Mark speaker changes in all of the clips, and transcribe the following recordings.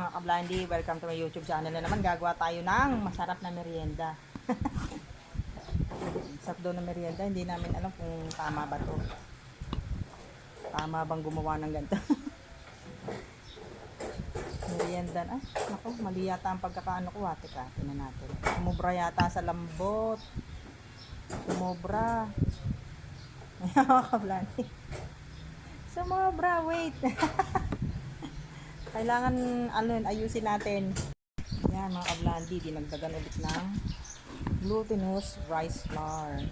Speaker 1: mga kablandi, welcome to my YouTube channel na naman. Gagawa tayo ng masarap na merienda. Sarap daw na merienda, hindi namin alam kung tama ba to. Tama bang gumawa ng ganito? Merienda, ay, naku, mali yata ang pagkakaano ko. Teka, tingnan natin. Sumobra yata sa lambot. Sumobra. Ayan mga kablandi. Sumobra, wait. Kailangan ayusin natin. Yan mga kablandi, dinagdagan ulit ng glutinous rice flour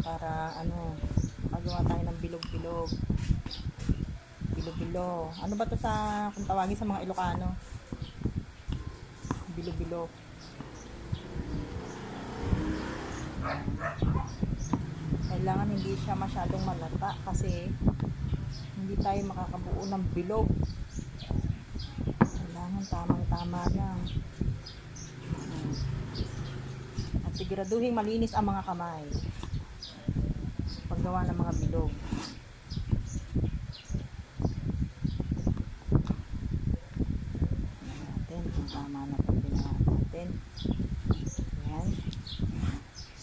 Speaker 1: para magawa tayo ng bilog-bilog. Bilo-bilo. Ano ba to sa kung tawagin sa mga Ilocano? Bilo-bilo. Kailangan hindi siya masyadong malata kasi hindi tayo makakabuo ng bilog. Kailangan tamang-tama lang. At siguraduhin malinis ang mga kamay paggawa ng mga bilog. Natin kung tama na pag ginawa natin. Ayan.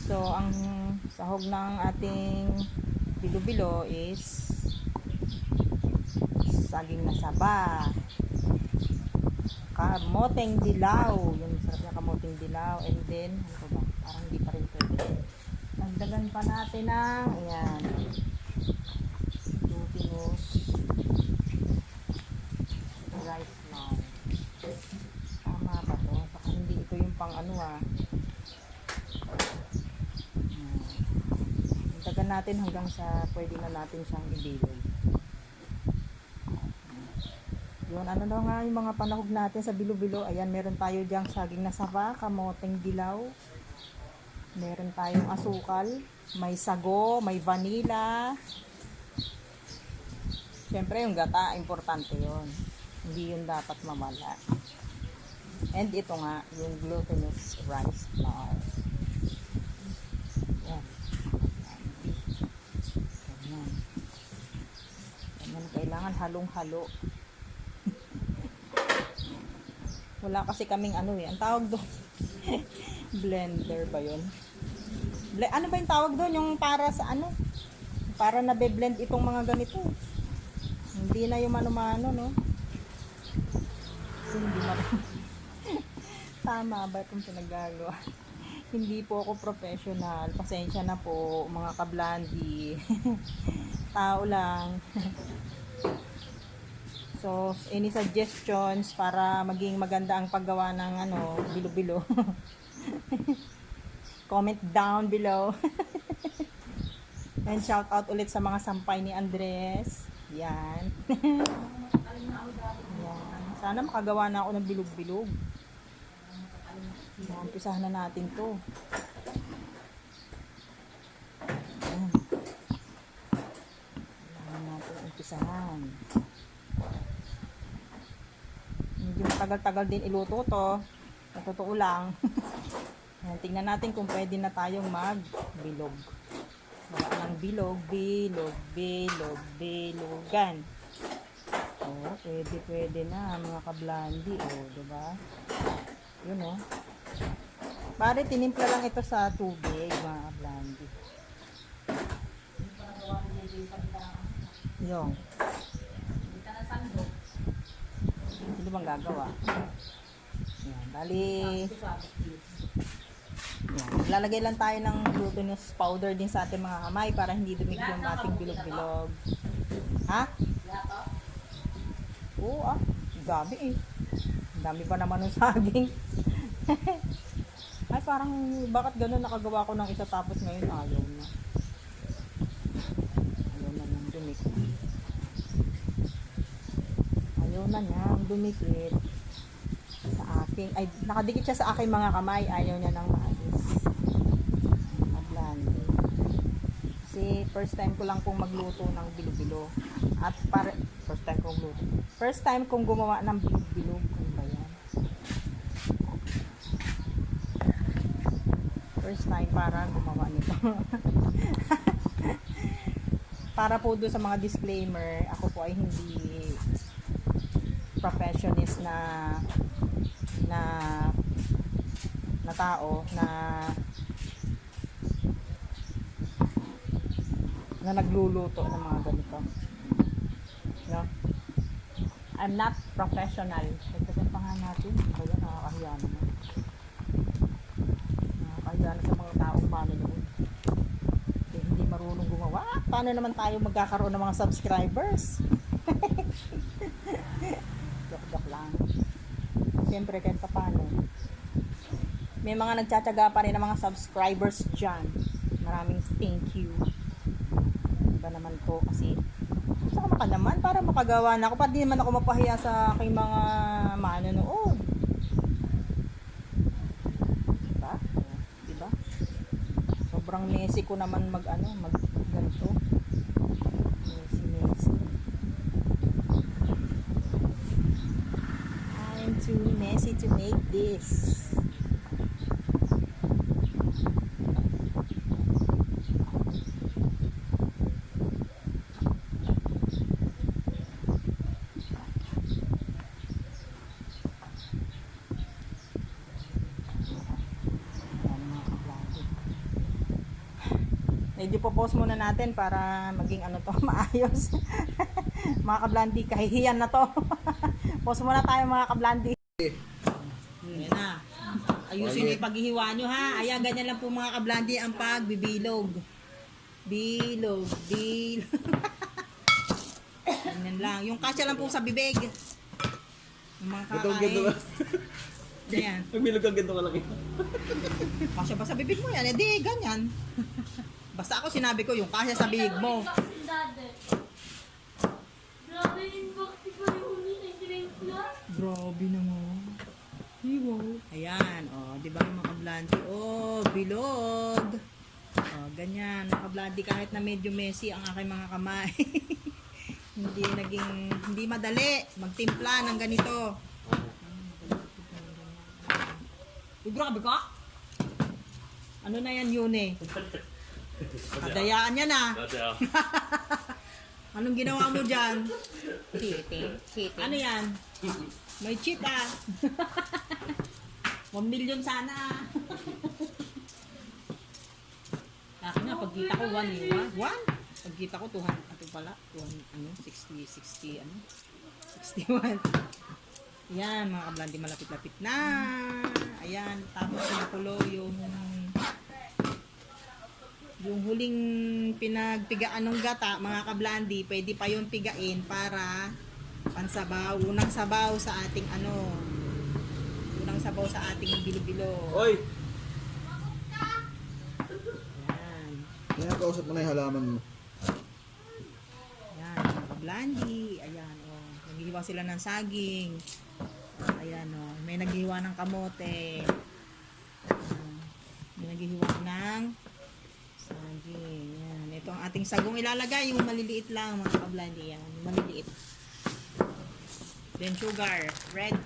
Speaker 1: So, ang sahog ng ating bilo-bilo is saging na saba, kamoteng dilaw, yung sarap na kamoteng dilaw, and then ano ba, parang hindi pa rin pwede, nagdagan pa natin ng ayan, glutinous rice flour. Tama ba to? Baka hindi ito yung pang dagan natin hanggang sa pwede na natin siyang ibilog. Yun, daw nga yung mga panahog natin sa bilo-bilo. Ayan, meron tayo diyang saging na saba, kamoteng dilaw. Meron tayong asukal, may sago, may vanilla. Siyempre, yung gata, importante yun. Hindi yun dapat mawala. And ito nga, yung glutinous rice flour. Ayan. Ayan. Ayan, kailangan halong-halo. Wala kasi kaming ang tawag doon. Blender ba yun? Ano ba yung tawag doon? Yung para sa para na be-blend itong mga ganito. Hindi na yung mano-mano, no? Hindi tama ba itong pinagagawa? Hindi po ako professional. Pasensya na po, mga kablandi. Tao lang. So, any suggestions para maging maganda ang paggawa ng bilo-bilo? Comment down below. And shout out ulit sa mga sampay ni Andres. Yan. Yan. Sana makagawa na ako ng bilog-bilog. Umpisahan na natin to. Yan. Kailangan natin umpisahan. Medyo matagal-tagal din iluto to. Totoo lang. Tingnan natin kung pwede na tayong magbilog. Wala ng bilog, bilogan. Oh, pwede na mga kablandi. Oh, diba? Yun oh. Pare, tinimpla lang ito sa tubig mga kablandi. Yung. Sino bang gagawa? Yan, bali. Yan, lalagay lang tayo ng glutinous powder din sa ating mga kamay para hindi dumig yung ating bilog-bilog. Ha? Oo dami eh. Dami pa naman ng saging. Ay parang bakit ganun nakagawa ko ng isa tapos ngayon ayaw na. Ayaw na nang dumikit. Ayaw na niyang dumikit sa aking, ay nakadikit siya sa aking mga kamay, ayaw niya nang maalis. Maglandi. Kasi first time ko lang pong magluto ng bilo-bilo. At first time kong gumawa ng bilog-bilog. Ano ba yan? First time para gumawa nito. Para po doon sa mga disclaimer, ako po ay hindi professionist na na na tao na nagluluto ng mga ganito. No? I'm not professional. Dagdagan pa nga natin. Diba yan? Nakakahiya naman. Nakakahiya na sa mga taong manonood. Hindi marunong gumawa. Paano naman tayo magkakaroon ng mga subscribers? Joke lang. Siyempre, kahit pa paano. May mga nagtsatsaga pa rin ng mga subscribers dyan. Maraming thank you. Iba naman to kasi sama ka naman para makagawa na ako. Pati naman ako mapahiya sa aking mga manonood. Diba? Diba? Sobrang messy ko naman mag ganito. Messy. I'm too messy to make this. Medyo po-post muna natin para maging maayos. Mga kablandi, kahihiyan na to. Post muna tayo mga kablandi. Yan na. Ayusin yung paghihiwa nyo ha. Ayan, ganyan lang po mga kablandi ang pagbibilog. Bilog. Ganyan lang. Yung kasya lang po sa bibig. Yung mga kakain. Ayan.
Speaker 2: Nagbilog kang ganito kalaki.
Speaker 1: Kasya ba sa bibig mo yan? Eh di, ganyan. Basta ako sinabi ko yung kasya sa bibig mo. Grabe naman. Hiwa. Ayan, di ba mga kablandi? Bilog. Ganyan, mga kablandi, kahit na medyo messy ang aking mga kamay. hindi madali magtimpla ng ganito. Grabe ka? Ano na yan, Yune? Kadayaan yan ah. Anong ginawa mo dyan? Cheating. Ano yan? May cheat ah. 1 million sana. Akin na, pagkita ko 1 eh. 1? Pagkita ko 200. Ito pala. 60, 61. Ayan, mga kablandi, malapit-lapit na. Ayan, tapos sinakulo yung huling pinagpigaan ng gata, mga kablandi, pwede pa yung pigain para pansabaw, unang sabaw sa ating bilo-bilo.
Speaker 2: Oy!
Speaker 1: Ayan.
Speaker 3: Yan, kausap mo na yung halaman mo.
Speaker 1: Ayan, mga kablandi. Ayan, naghihiwa sila ng saging. Ayan, may naghihiwa ng kamote. May naghihiwa ng saging. Yan. Ito ang ating sagong ilalagay. Yung maliliit lang, mga kablandi. Yan. Maliliit. Then sugar. Red.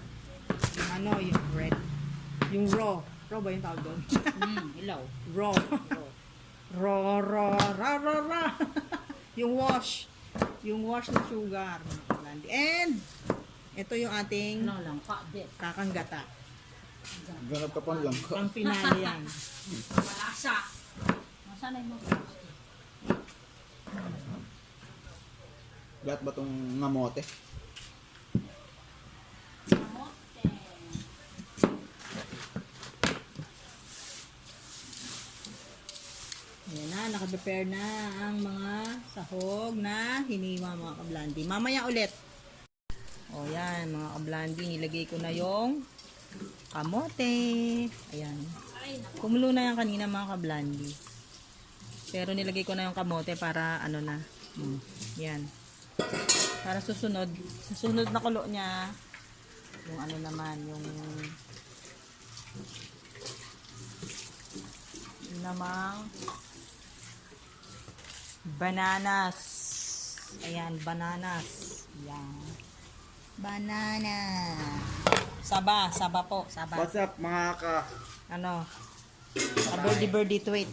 Speaker 1: Yung red. Yung raw. Raw ba yung tawag doon?
Speaker 4: Ilaw.
Speaker 1: Raw. Raw. Yung wash. Yung wash ng sugar, mga kablandi. And, ito yung ating kakanggata.
Speaker 3: Ganap ka pang lang.
Speaker 1: Pang finale yan.
Speaker 4: Malasa. Masanay mo.
Speaker 3: Lahat ba itong ngamote?
Speaker 1: Ayan na, naka-prepare na ang mga sahog na hiniwa, mga kablandi. Mamaya ulit. O yan, mga kablandi, nilagay ko na yung kamote. Ayan. Kumulo na yan kanina, mga kablandi. Pero nilagay ko na yung kamote para yan. Para susunod, sa sunod na kulo niya, yung namang bananas. Ayan, bananas. Ayan. Banana. Saba po.
Speaker 3: What's up mga ka?
Speaker 1: Birdie tweet.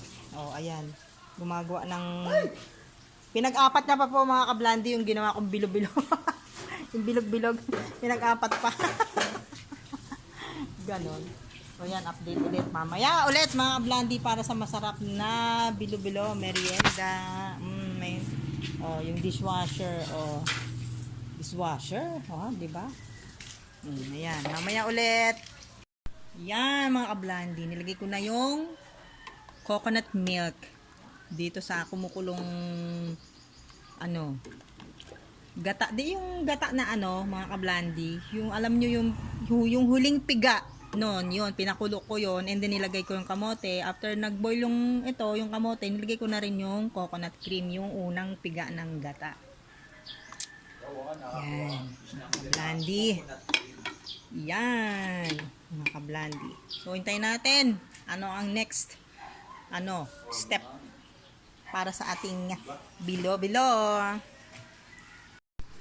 Speaker 1: Ayan. Gumagawa ng pinag-apat na pa po, mga kablandi, yung ginawa kong bilo-bilo. Yung bilog-bilog. Pinag-apat pa. Ganon. So yan, update ulit mamaya. Ulit mga blondie para sa masarap na bilo-bilo, merienda. Yung dishwasher. Dishwasher. Di ba? Ayan, mamaya ulit. Yan mga ka-blondie. Nilagay ko na yung coconut milk dito sa kumukulong gata. Yung gata na mga ka-blondie. Yung alam nyo yung huling piga noon, yun, pinakulo ko yun, and then nilagay ko yung kamote. After nag-boil yung kamote, nilagay ko na rin yung coconut cream, yung unang piga ng gata. Yan, ka-blondie. Yan, mga ka-blondie. So, hintayin natin. Ano ang next step para sa ating bilo-bilo.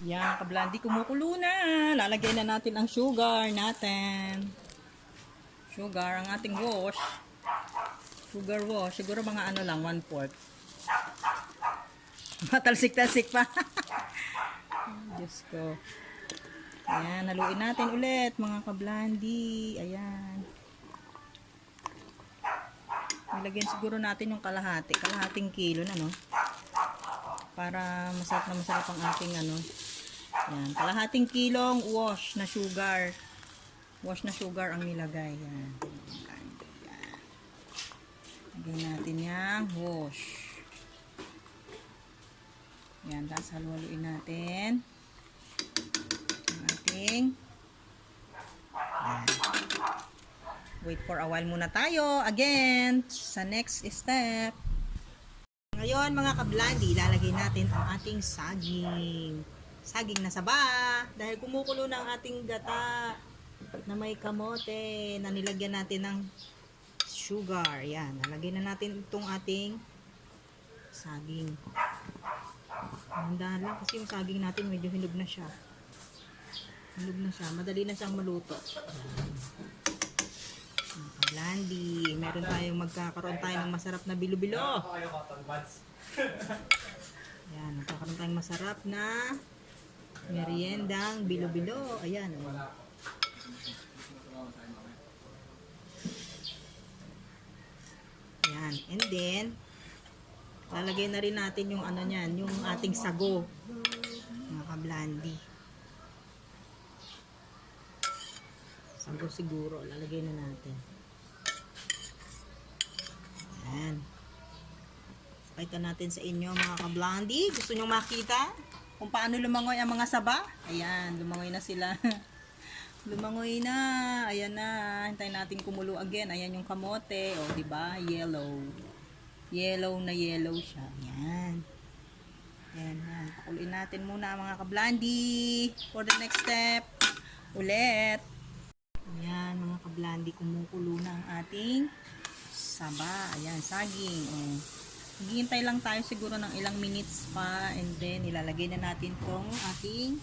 Speaker 1: Yan, ka-blondie, kumukulo na. Lalagay na natin ang sugar natin. Sugar, ang ating wash. Sugar wash. Siguro mga 1/4. Matalsik-talsik pa. Diyos ko. Ayan, haluin natin ulit mga ka-blondie. Ayan. Nilagyan siguro natin yung kalahating kilo na, para masarap na masarap ang ating Ayan, kalahating kilong wash na sugar. Wash na sugar ang nilagay. Yan. Lagyan natin yung wash. Yan, tapos haluin natin ang ating. Yan. Wait for a while muna tayo. Again, sa next step. Ngayon, mga ka-blondie, lalagay natin ang ating saging. Saging na saba. Dahil kumukulo na ang ating gata na may kamote na nilagyan natin ng sugar. Yan, nalagay na natin itong ating saging. Handahan lang kasi yung saging natin medyo hinog na siya. Madali na siyang maluto. Blondie, magkakaroon tayo ng masarap na bilo-bilo. Yan, magkakaroon tayong masarap na meriendang bilo-bilo. Ayan, Yan. And then, lalagay na rin natin yung yung ating sago. Mga ka-blondie. Sago siguro, lalagay na natin. Yan. Pakita natin sa inyo mga ka-blondie. Gusto nyo makita kung paano lumangoy ang mga saba? Ayan, lumangoy na sila. Lumangoy na. Ayan na. Hintayin natin kumulo again. Ayan yung kamote. O, diba? Yellow. Yellow na yellow siya. Ayan. Ayan na. Pakuluin natin muna mga ka-blondie. For the next step. Ulit. Ayan mga ka-blondie. Kumukulo na ang ating saba. Ayan. Saging. O. Maghihintay lang tayo siguro ng ilang minutes pa. And then, ilalagay na natin tong ating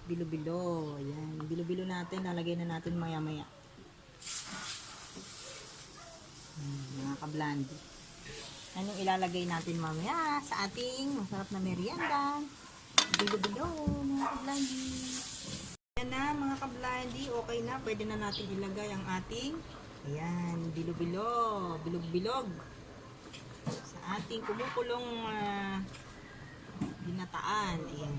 Speaker 1: bilo-bilo. Ayan. Yung bilo-bilo natin, lalagay na natin maya-maya. Mga ka-blondie. Yan yung ilalagay natin mamaya sa ating masarap na merienda. Bilo-bilo, mga ka-blondie. Yan na, mga ka-blondie. Okay na. Pwede na natin ilagay ang ating bilo-bilo. Bilog-bilog. Sa ating kumukulong ginataan. Ayan.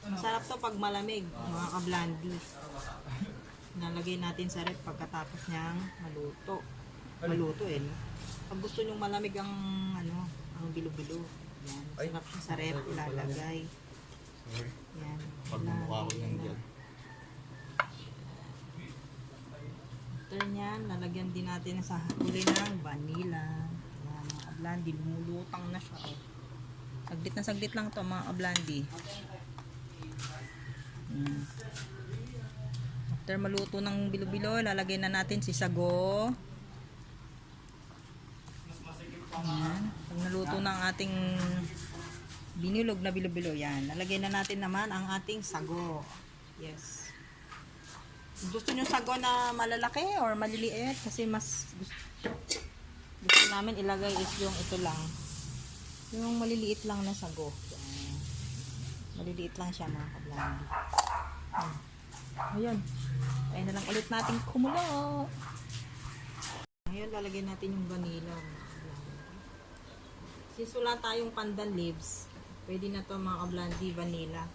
Speaker 1: Masarap to pag malamig, mga ka-blondie. Nalagay natin sa ref pagkatapos niyang maluto. Maluto no? Pag gusto nyong malamig ang ang bilo-bilo. Yan. Sarap siya sa ref ilalagay. Yan.
Speaker 3: Pagmumukha ko ng dyan.
Speaker 1: After nyan, lalagyan din natin sa kulay ng vanilla. Yan, mga ka-blondie. Lumulutang na siya. Saglit na saglit lang to mga ka-blondie. After maluto ng bilo-bilo, lalagay na natin si sago. Ayan. Pag naluto ng ating binulog na bilo-bilo, yan. Lalagay na natin naman ang ating sago. Yes. Gusto nyo sago na malalaki or maliliit? Kasi mas gusto namin ilagay is yung ito lang. Yung maliliit lang na sago. Yan. Maliliit lang siya mga kablandi. Ayan. Ayan na lang ulit natin kumulo. Ngayon, lalagyan natin yung vanilla. Since wala tayong pandan leaves, pwede na to mga kablandi, vanilla.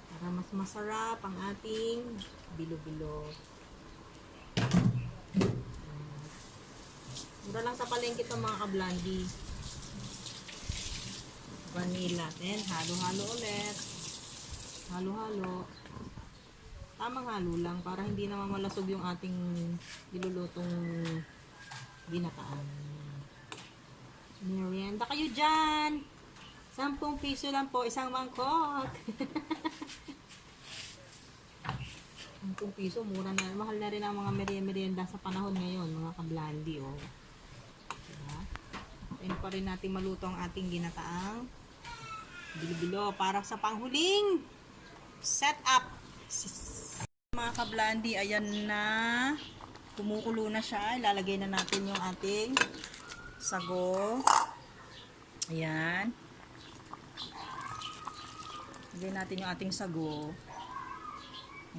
Speaker 1: Para mas masarap ang ating bilo-bilo. Mura lang sa palengke ito mga kablandi. Vanilla. Then, halo-halo ulit. Halo-halo. Tamang halo lang para hindi naman malasog yung ating nilulutong ginataan. Merienda kayo dyan! 10 piso lang po, isang mangkok. 10 piso, mura na. Mahal na rin ang mga merienda sa panahon ngayon, mga kablandi. Oh. Diba? Ayun pa rin natin maluto ang ating ginataang bilo-bilo para sa panghuling setup. Mga kablandi, ayan na. Kumukulo na siya. Ilalagay na natin yung ating sago. Ayan. Lagay natin yung ating sago.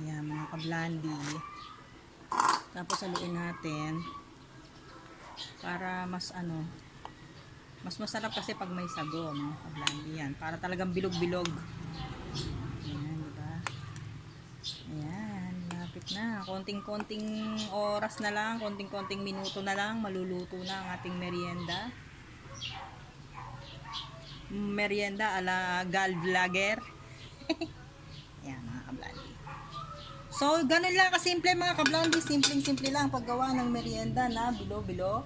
Speaker 1: Ayan mga kablandi. Tapos haluin natin. Para mas mas masarap kasi pag may sago mga kablandi yan. Para talagang bilog-bilog. Ayan, diba? Ayan, lapit na. Konting-konting oras na lang, konting-konting minuto na lang, maluluto na ang ating merienda. Merienda ala Gal Vlogger. Ayan, mga kablandi. So, ganun lang kasimple mga kablandi. Simpleng-simple lang paggawa ng merienda na bilo-bilo.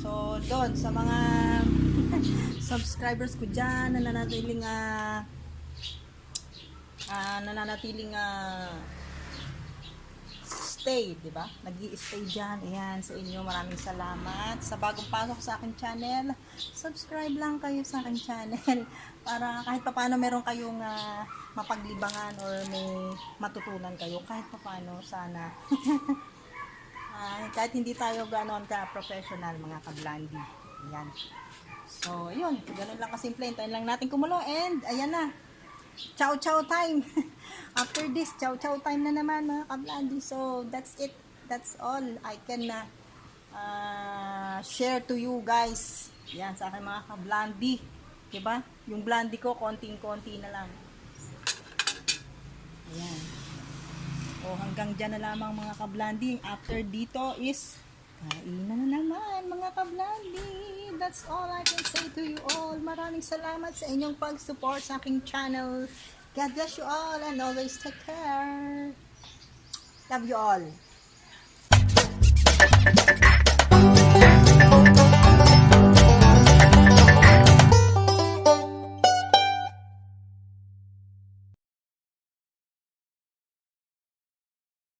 Speaker 1: So, doon sa mga subscribers ko dyan na nananatiling stay, di ba? Nag-i-stay dyan. Ayan, sa inyo maraming salamat. Sa bagong pasok sa aking channel, subscribe lang kayo sa aking channel para kahit paano meron kayong mapaglibangan or may matutunan kayo kahit paano sana. Kahit hindi tayo ganoon ka-professional mga kablandi. Ayan. So, yun. Ganun lang kasimple. Hintayin lang natin kumulo and ayan na. Chow-chow time. After this, chow-chow time na naman mga kablandi. So, that's it. That's all I can share to you guys. Yan, sa aking mga kablandi. Diba? Yung blandi ko, konting-konti na lang. Ayan. O, hanggang dyan na lamang mga kablandi. After dito is kainan na naman mga kablandi. That's all I can say to you all. Maraming salamat sa inyong pag-support sa aking channel. God bless you all and always take care. Love you all.